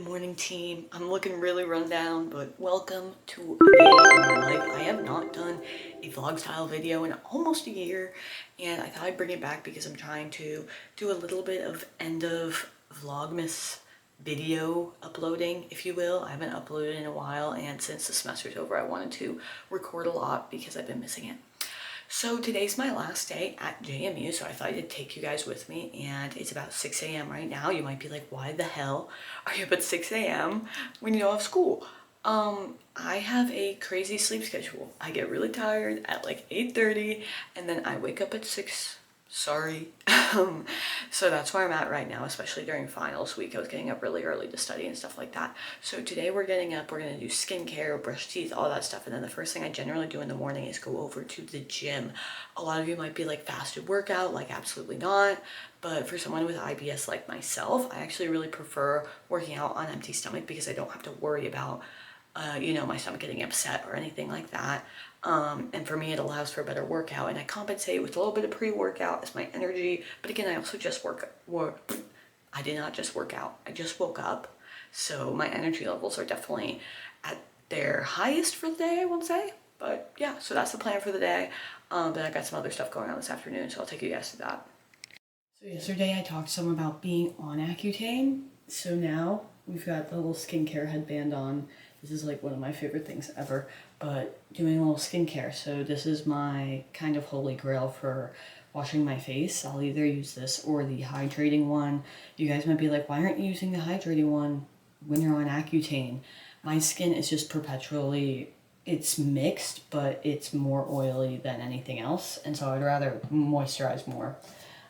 morning, team. I'm looking really run down, but welcome to a day in my life. I have not done a vlog style video in almost a year, and I thought I'd bring it back because I'm trying to do a little bit of end of Vlogmas video uploading, if you will. I haven't uploaded in a while, and since the semester's over, I wanted to record a lot because I've been missing it. So today's my last day at JMU, so I thought I'd take you guys with me, and it's about 6 a.m. right now. You might be like, why the hell are you up at 6 a.m. when you don't have school? I have a crazy sleep schedule. I get really tired at like 8:30, and then I wake up at 6. Sorry. So that's where I'm at right now, especially during finals week. I was getting up really early to study and stuff like that. So today we're getting up, we're gonna do skincare, brush teeth, all that stuff. And then the first thing I generally do in the morning is go over to the gym. A lot of you might be like, fasted workout, like absolutely not. But for someone with IBS like myself, I actually really prefer working out on empty stomach because I don't have to worry about my stomach getting upset or anything like that. And for me, it allows for a better workout, and I compensate with a little bit of pre-workout as my energy. But again, I also just I did not just work out. I just woke up. So my energy levels are definitely at their highest for the day, I won't say. But yeah, so that's the plan for the day. Then I got some other stuff going on this afternoon, so I'll take you guys to that. So yesterday I talked some about being on Accutane. So now we've got the little skincare headband on. This is like one of my favorite things ever, but doing a little skincare. So this is my kind of holy grail for washing my face. I'll either use this or the hydrating one. You guys might be like, why aren't you using the hydrating one when you're on Accutane? My skin is just perpetually, it's mixed, but it's more oily than anything else. And so I'd rather moisturize more.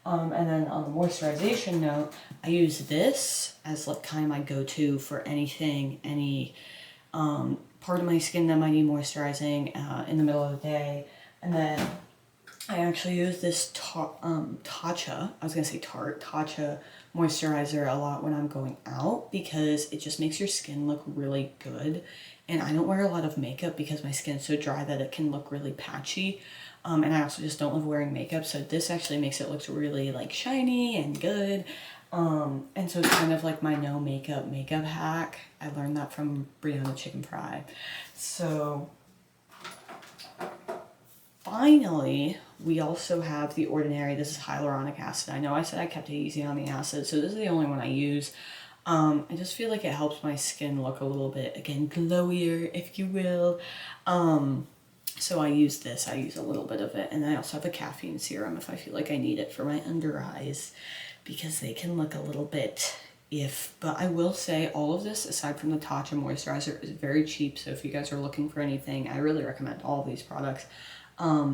And then on the moisturization note, I use this as like kind of my go-to for anything, any part of my skin that might need moisturizing in the middle of the day. And then I actually use this Tatcha moisturizer a lot when I'm going out because it just makes your skin look really good. And I don't wear a lot of makeup because my skin's so dry that it can look really patchy. And I also just don't love wearing makeup, so this actually makes it look really like shiny and good. And so it's kind of like my no makeup hack. I learned that from Brianna Chicken Fry. So finally, we also have The Ordinary. This is hyaluronic acid. I know I said I kept it easy on the acid, so this is the only one I use. I just feel like it helps my skin look a little bit, again, glowier, if you will. So I use this, I use a little bit of it, and I also have a caffeine serum if I feel like I need it for my under eyes, because they can look a little bit but I will say all of this, aside from the Tatcha moisturizer, is very cheap. So if you guys are looking for anything, I really recommend all of these products.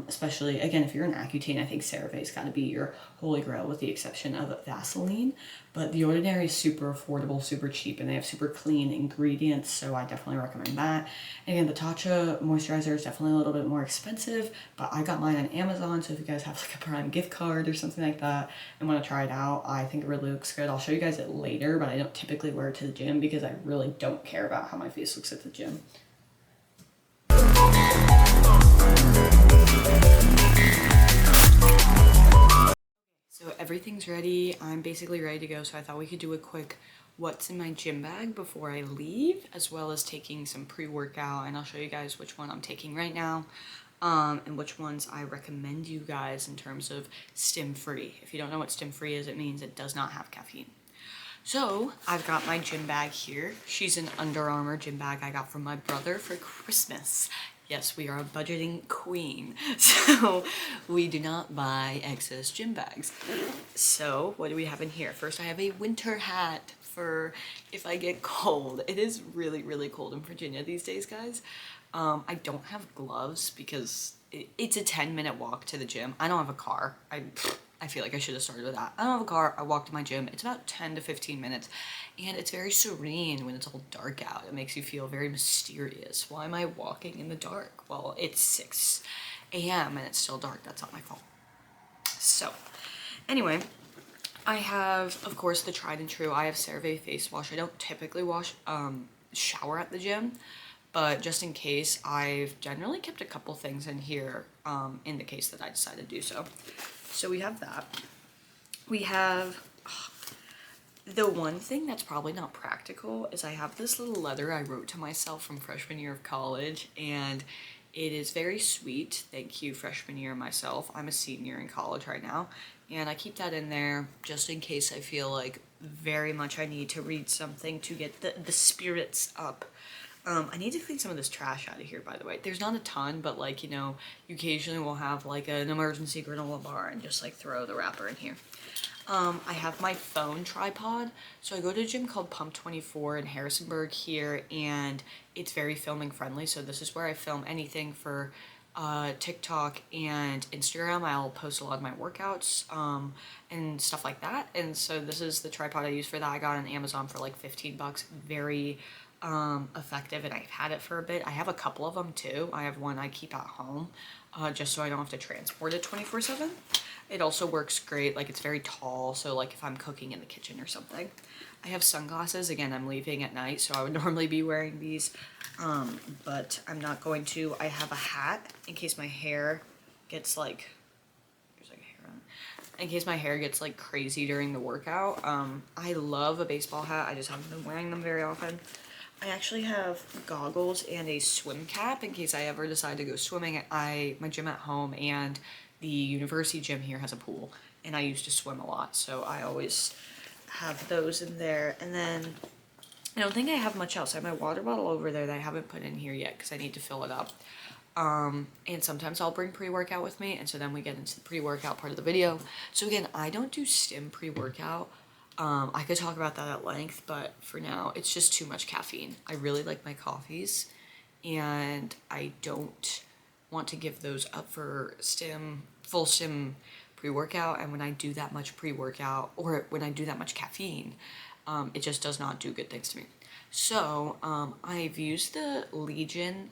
Especially, again, if you're an Accutane, I think CeraVe's got to be your holy grail with the exception of Vaseline. But The Ordinary is super affordable, super cheap, and they have super clean ingredients, so I definitely recommend that. And again, the Tatcha moisturizer is definitely a little bit more expensive, but I got mine on Amazon, so if you guys have like a Prime gift card or something like that and want to try it out, I think it really looks good. I'll show you guys it later, but I don't typically wear it to the gym because I really don't care about how my face looks at the gym. So everything's ready. I'm basically ready to go. So I thought we could do a quick what's in my gym bag before I leave, as well as taking some pre-workout, and I'll show you guys which one I'm taking right now, and which ones I recommend you guys in terms of stim-free. If you don't know what stim-free is, it means it does not have caffeine. So I've got my gym bag here. She's an Under Armour gym bag I got from my brother for Christmas. Yes, we are a budgeting queen, so we do not buy excess gym bags. So what do we have in here? First, I have a winter hat for if I get cold. It is really, really cold in Virginia these days, guys. I don't have gloves because it's a 10-minute walk to the gym. I don't have a car. I feel like I should have started with that. I don't have a car. I walk to my gym. It's about 10 to 15 minutes, and it's very serene when it's all dark out. It makes you feel very mysterious. Why am I walking in the dark? Well, it's 6 a.m. and it's still dark. That's not my fault. So, anyway, I have, of course, the tried and true. I have CeraVe face wash. I don't typically shower at the gym, but just in case, I've generally kept a couple things in here in the case that I decide to do so. So we have that. We have The one thing that's probably not practical is I have this little letter I wrote to myself from freshman year of college, and it is very sweet. Thank you, freshman year myself. I'm a senior in college right now, and I keep that in there just in case I feel like very much I need to read something to get the spirits up. I need to clean some of this trash out of here, by the way. There's not a ton, but like, you know, you occasionally will have like an emergency granola bar and just like throw the wrapper in here. I have my phone tripod. So I go to a gym called Pump 24 in Harrisonburg here, and it's very filming friendly. So this is where I film anything for TikTok and Instagram. I'll post a lot of my workouts and stuff like that. And so this is the tripod I use for that. I got it on Amazon for like 15 bucks. Very effective, and I've had it for a bit. I have a couple of them too. I have one I keep at home just so I don't have to transport it 24/7. It also works great, like it's very tall, so like if I'm cooking in the kitchen or something. I have sunglasses. Again, I'm leaving at night, so I would normally be wearing these, but I'm not going to. I have a hat in case my hair gets like, there's like hair on it. In case my hair gets like crazy during the workout. I love a baseball hat. I just haven't been wearing them very often. I actually have goggles and a swim cap in case I ever decide to go swimming at my gym at home, and the university gym here has a pool, and I used to swim a lot, so I always have those in there. And then I don't think I have much else. I have my water bottle over there that I haven't put in here yet because I need to fill it up. And sometimes I'll bring pre-workout with me, and so then we get into the pre-workout part of the video. So again, I don't do stim pre-workout. I could talk about that at length, but for now, it's just too much caffeine. I really like my coffees, and I don't want to give those up for full stim pre-workout. And when I do that much pre-workout, or when I do that much caffeine, it just does not do good things to me. So I've used the Legion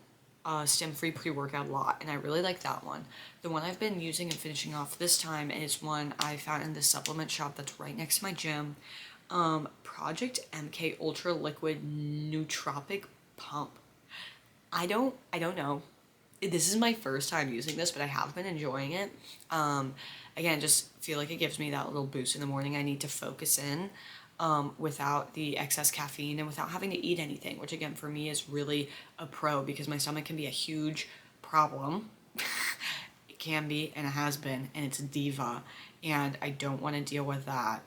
stim-free pre-workout a lot, and I really like that one. The one I've been using and finishing off this time is one I found in this supplement shop that's right next to my gym. Project MK Ultra Liquid Nootropic Pump. I don't know. This is my first time using this, but I have been enjoying it. Again, just feel like it gives me that little boost in the morning. I need to focus in without the excess caffeine and without having to eat anything, which again for me is really a pro because my stomach can be a huge problem. It can be, and it has been, and it's a diva, and I don't want to deal with that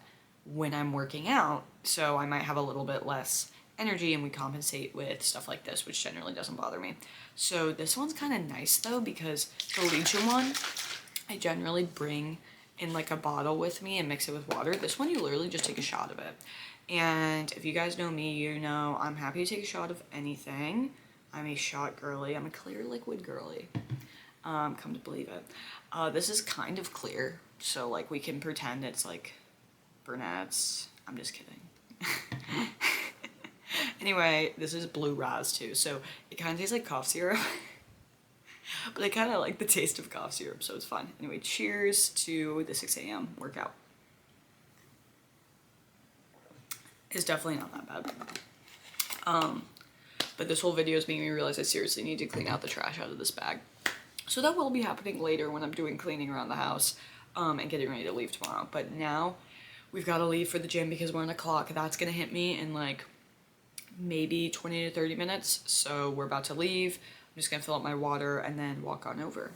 when I'm working out, so I might have a little bit less energy, and we compensate with stuff like this, which generally doesn't bother me. So this one's kind of nice though, because the Legion one I generally bring in like a bottle with me and mix it with water. This one you literally just take a shot of it, and if you guys know me, you know I'm happy to take a shot of anything. I'm a shot girly. I'm a clear liquid girly, come to believe it. This is kind of clear, so like we can pretend it's like brunettes. I'm just kidding. Anyway, this is blue raz too, so it kind of tastes like cough syrup. But I kind of like the taste of cough syrup, so it's fun. Anyway, cheers to the 6 a.m. workout. It's definitely not that bad. But this whole video is making me realize I seriously need to clean out the trash out of this bag. So that will be happening later when I'm doing cleaning around the house and getting ready to leave tomorrow. But now we've got to leave for the gym because we're on a clock. That's going to hit me in like maybe 20 to 30 minutes. So we're about to leave. I'm just gonna fill up my water and then walk on over.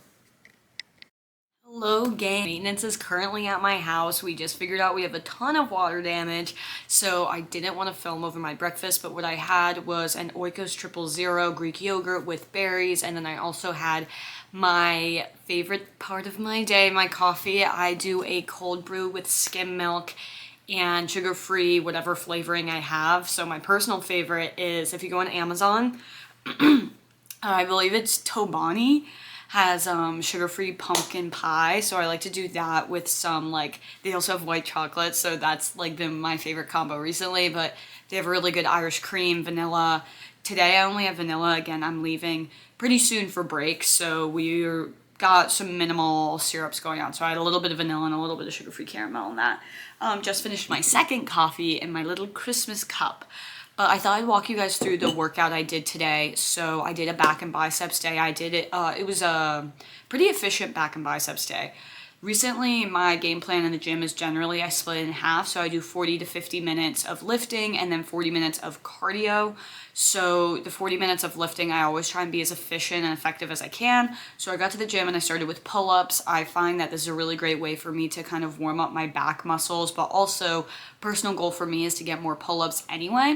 Hello gang, maintenance is currently at my house. We just figured out we have a ton of water damage, so I didn't want to film over my breakfast, but what I had was an Oikos 000 Greek yogurt with berries, and then I also had my favorite part of my day, my coffee. I do a cold brew with skim milk and sugar-free whatever flavoring I have. So my personal favorite is, if you go on Amazon, I believe it's Tobani, has sugar-free pumpkin pie, so I like to do that with some, like, they also have white chocolate, so that's like been my favorite combo recently. But they have really good Irish cream, vanilla. Today I only have vanilla. Again, I'm leaving pretty soon for break, so we're got some minimal syrups going on. So I had a little bit of vanilla and a little bit of sugar-free caramel in that. Just finished my second coffee in my little Christmas cup. But I thought I'd walk you guys through the workout I did today. So I did a back and biceps day. I did it, it was a pretty efficient back and biceps day. Recently, my game plan in the gym is generally I split it in half. So I do 40 to 50 minutes of lifting and then 40 minutes of cardio. So the 40 minutes of lifting, I always try and be as efficient and effective as I can. So I got to the gym and I started with pull-ups. I find that this is a really great way for me to kind of warm up my back muscles, but also personal goal for me is to get more pull-ups anyway.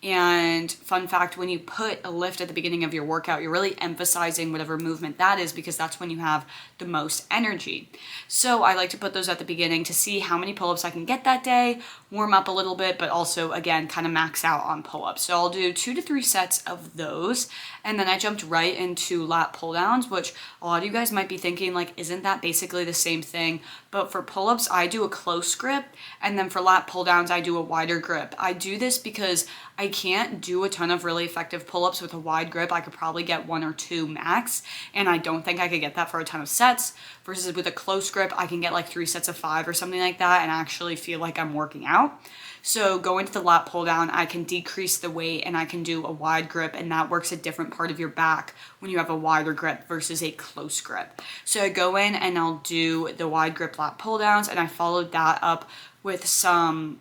And fun fact, when you put a lift at the beginning of your workout, you're really emphasizing whatever movement that is because that's when you have the most energy. So I like to put those at the beginning to see how many pull-ups I can get that day, warm up a little bit, but also again, kind of max out on pull-ups. So I'll do 2 to 3 sets of those. And then I jumped right into lat pull downs, which a lot of you guys might be thinking like, isn't that basically the same thing? But for pull-ups, I do a close grip. And then for lat pull downs, I do a wider grip. I do this because I can't do a ton of really effective pull-ups with a wide grip. I could probably get 1 or 2 max. And I don't think I could get that for a ton of sets versus with a close grip, I can get like 3 sets of 5 or something like that and actually feel like I'm working out. So going to the lat pull down, I can decrease the weight and I can do a wide grip, and that works a different part of your back when you have a wider grip versus a close grip. So I go in and I'll do the wide grip lat pull downs, and I followed that up with some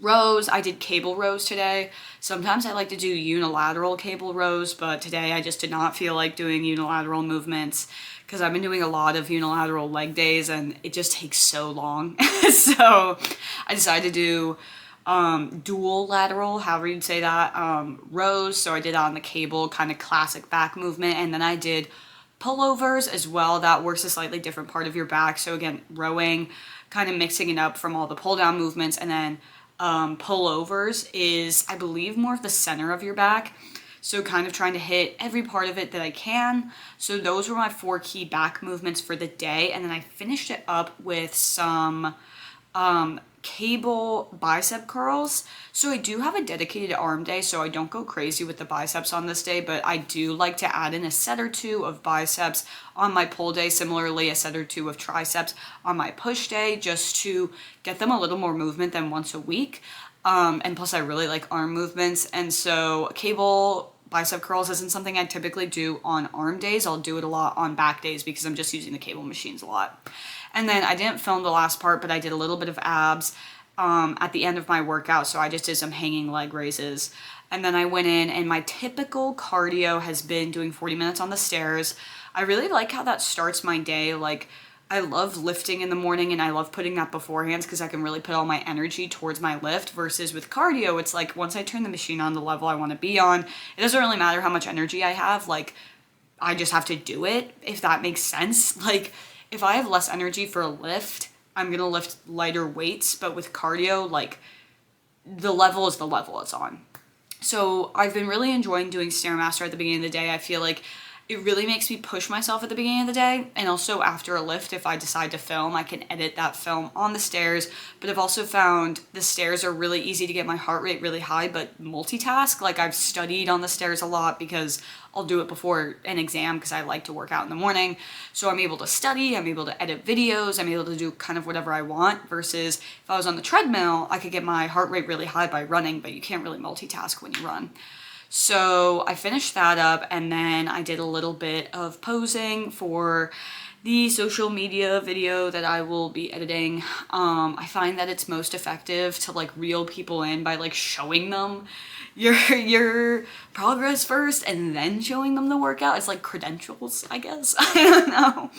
rows. I did cable rows today. Sometimes I like to do unilateral cable rows, but today I just did not feel like doing unilateral movements because I've been doing a lot of unilateral leg days and it just takes so long. So I decided to do dual lateral, however you'd say that, rows. So I did that on the cable, kind of classic back movement. And then I did pullovers as well. That works a slightly different part of your back. So again, rowing, kind of mixing it up from all the pull down movements. And then pullovers is, I believe, more of the center of your back. So kind of trying to hit every part of it that I can. So those were my 4 key back movements for the day. And then I finished it up with some cable bicep curls. So I do have a dedicated arm day, so I don't go crazy with the biceps on this day, but I do like to add in a set or 2 of biceps on my pull day, similarly a set or 2 of triceps on my push day, just to get them a little more movement than once a week. And plus I really like arm movements, and so cable bicep curls isn't something I typically do on arm days. I'll do it a lot on back days because I'm just using the cable machines a lot. And then I didn't film the last part, but I did a little bit of abs at the end of my workout. So I just did some hanging leg raises. And then I went in, and my typical cardio has been doing 40 minutes on the stairs. I really like how that starts my day. Like, I love lifting in the morning and I love putting that beforehand because I can really put all my energy towards my lift, versus with cardio, it's like once I turn the machine on the level I want to be on, it doesn't really matter how much energy I have. Like, I just have to do it, if that makes sense. Like, if I have less energy for a lift, I'm going to lift lighter weights, but with cardio, like, the level is the level it's on. So I've been really enjoying doing Stairmaster at the beginning of the day. I feel like it really makes me push myself at the beginning of the day, and also after a lift, if I decide to film, I can edit that film on the stairs. But I've also found the stairs are really easy to get my heart rate really high, but multitask. Like, I've studied on the stairs a lot because I'll do it before an exam because I like to work out in the morning. So I'm able to study, I'm able to edit videos, I'm able to do kind of whatever I want, versus if I was on the treadmill, I could get my heart rate really high by running, but you can't really multitask when you run. So I finished that up, and then I did a little bit of posing for the social media video that I will be editing. I find that it's most effective to like reel people in by like showing them your progress first and then showing them the workout. It's like credentials, I guess. I don't know.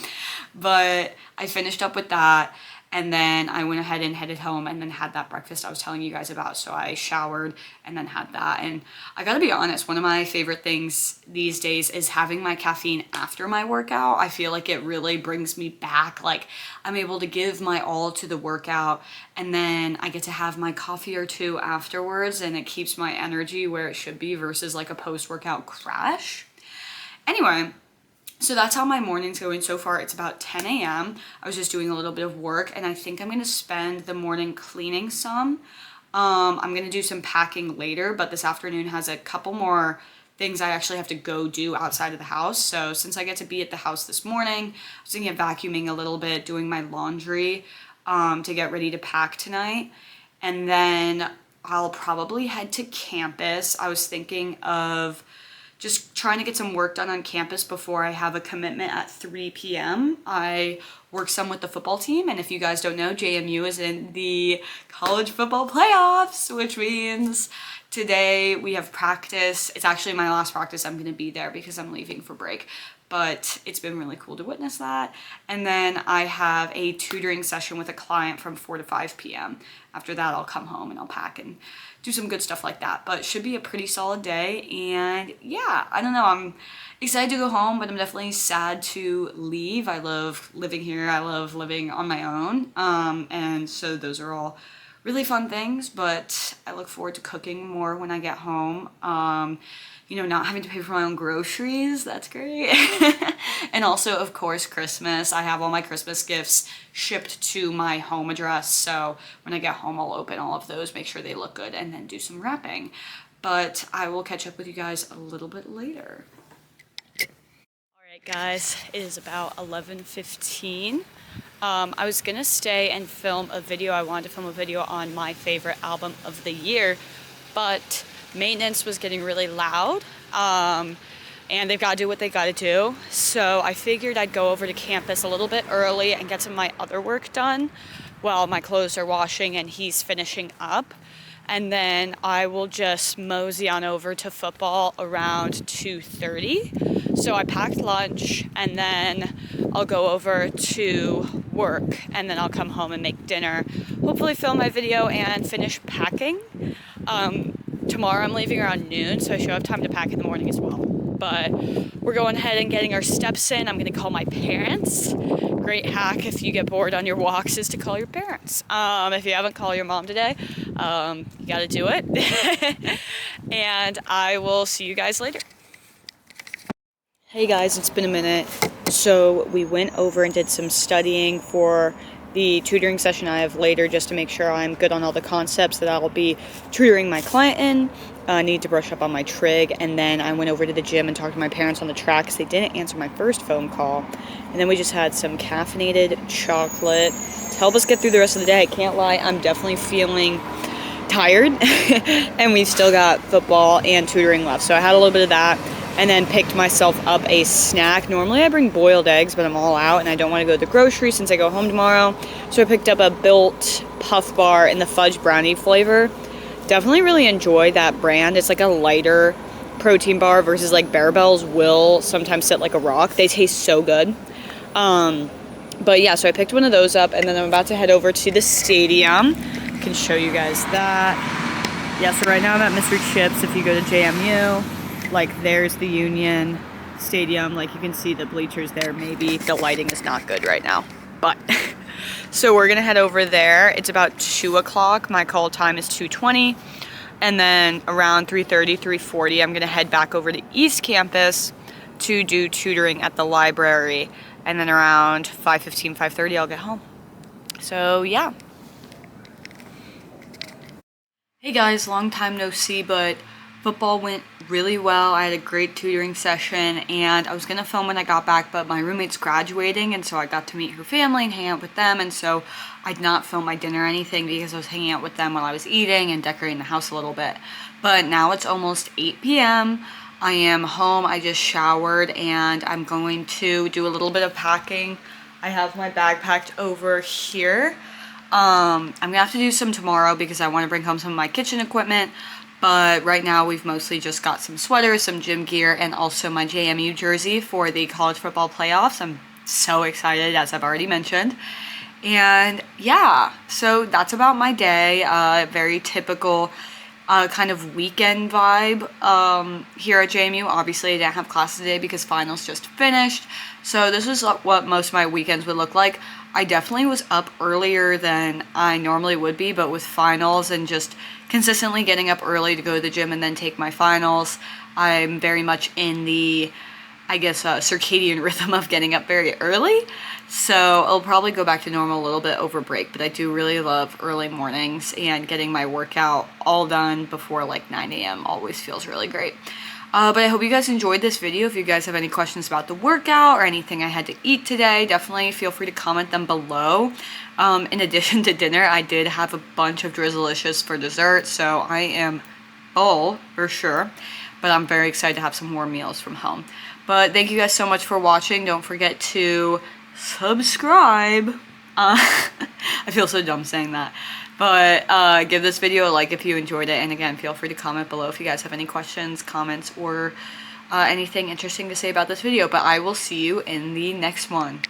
But I finished up with that. And then I went ahead and headed home and then had that breakfast I was telling you guys about. So I showered and then had that. And I gotta be honest, one of my favorite things these days is having my caffeine after my workout. I feel like it really brings me back. Like, I'm able to give my all to the workout, and then I get to have my coffee or 2 afterwards, and it keeps my energy where it should be versus like a post-workout crash. Anyway, so that's how my morning's going so far. It's about 10 a.m. I was just doing a little bit of work, and I think I'm going to spend the morning cleaning some. I'm going to do some packing later, but this afternoon has a couple more things I actually have to go do outside of the house. So since I get to be at the house this morning, I was thinking of vacuuming a little bit, doing my laundry to get ready to pack tonight. And then I'll probably head to campus. I was thinking of just trying to get some work done on campus before I have a commitment at 3 p.m. I work some with the football team. And if you guys don't know, JMU is in the college football playoffs, which means today we have practice. It's actually my last practice. I'm gonna be there because I'm leaving for break, but it's been really cool to witness that. And then I have a tutoring session with a client from 4 to 5 p.m. After that, I'll come home and I'll pack and do some good stuff like that. But it should be a pretty solid day. And yeah, I don't know, I'm excited to go home, but I'm definitely sad to leave. I love living here. I love living on my own. And so those are all really fun things, but I look forward to cooking more when I get home. You know, not having to pay for my own groceries, that's great. And also, of course, Christmas. I have all my Christmas gifts shipped to my home address, so when I get home, I'll open all of those, make sure they look good, and then do some wrapping. But I will catch up with you guys a little bit later. Alright guys, it is about 11:15. I was gonna stay and film a video. I wanted to film a video on my favorite album of the year, but maintenance was getting really loud, and they've got to do what they got to do. So I figured I'd go over to campus a little bit early and get some of my other work done while my clothes are washing and he's finishing up. And then I will just mosey on over to football around 2:30. So I packed lunch, and then I'll go over to work, and then I'll come home and make dinner, hopefully film my video and finish packing. Tomorrow I'm leaving around noon, so I should have time to pack in the morning as well. But we're going ahead and getting our steps in. I'm gonna call my parents. Great hack if you get bored on your walks is to call your parents. If you haven't called your mom today, you gotta do it. And I will see you guys later. Hey guys, it's been a minute. So we went over and did some studying for the tutoring session I have later, just to make sure I'm good on all the concepts that I'll be tutoring my client in. I need to brush up on my trig, and then I went over to the gym and talked to my parents on the track because they didn't answer my first phone call. And then we just had some caffeinated chocolate to help us get through the rest of the day. I can't lie, I'm definitely feeling tired and we've still got football and tutoring left. So I had a little bit of that, and then picked myself up a snack. Normally I bring boiled eggs, but I'm all out and I don't want to go to the grocery since I go home tomorrow. So I picked up a Built Puff Bar in the fudge brownie flavor. Definitely really enjoy that brand. It's like a lighter protein bar versus like Bearbells will sometimes sit like a rock. They taste so good. But yeah, so I picked one of those up, and then I'm about to head over to the stadium. I can show you guys that. Yeah, so right now I'm at Mr. Chips. If you go to JMU, like there's the Union Stadium. Like you can see the bleachers there. Maybe the lighting is not good right now, but so we're gonna head over there. It's about 2 o'clock. My call time is 2:20. And then around 3:30, 3:40, I'm gonna head back over to East Campus to do tutoring at the library. And then around 5:15, 5:30, I'll get home. So yeah. Hey guys, long time no see, but football went really well. I had a great tutoring session, and I was gonna film when I got back, but my roommate's graduating, and so I got to meet her family and hang out with them, and so I'd not film my dinner or anything because I was hanging out with them while I was eating and decorating the house a little bit. But now it's almost 8 p.m. I am home. I just showered, and I'm going to do a little bit of packing. I have my bag packed over here. I'm gonna have to do some tomorrow because I want to bring home some of my kitchen equipment. But right now we've mostly just got some sweaters, some gym gear, and also my JMU jersey for the college football playoffs. I'm so excited, as I've already mentioned. And yeah, so that's about my day. Very typical kind of weekend vibe here at JMU. Obviously I didn't have classes today because finals just finished. So this is what most of my weekends would look like. I definitely was up earlier than I normally would be, but with finals and just consistently getting up early to go to the gym and then take my finals, I'm very much in the, I guess, circadian rhythm of getting up very early. So I'll probably go back to normal a little bit over break, but I do really love early mornings, and getting my workout all done before like 9 a.m. always feels really great. But I hope you guys enjoyed this video. If you guys have any questions about the workout or anything I had to eat today, definitely feel free to comment them below. In addition to dinner, I did have a bunch of Drizzlicious for dessert, so I am full for sure. But I'm very excited to have some more meals from home. But thank you guys so much for watching. Don't forget to subscribe. I feel so dumb saying that. But give this video a like if you enjoyed it. And again, feel free to comment below if you guys have any questions, comments, or anything interesting to say about this video. But I will see you in the next one.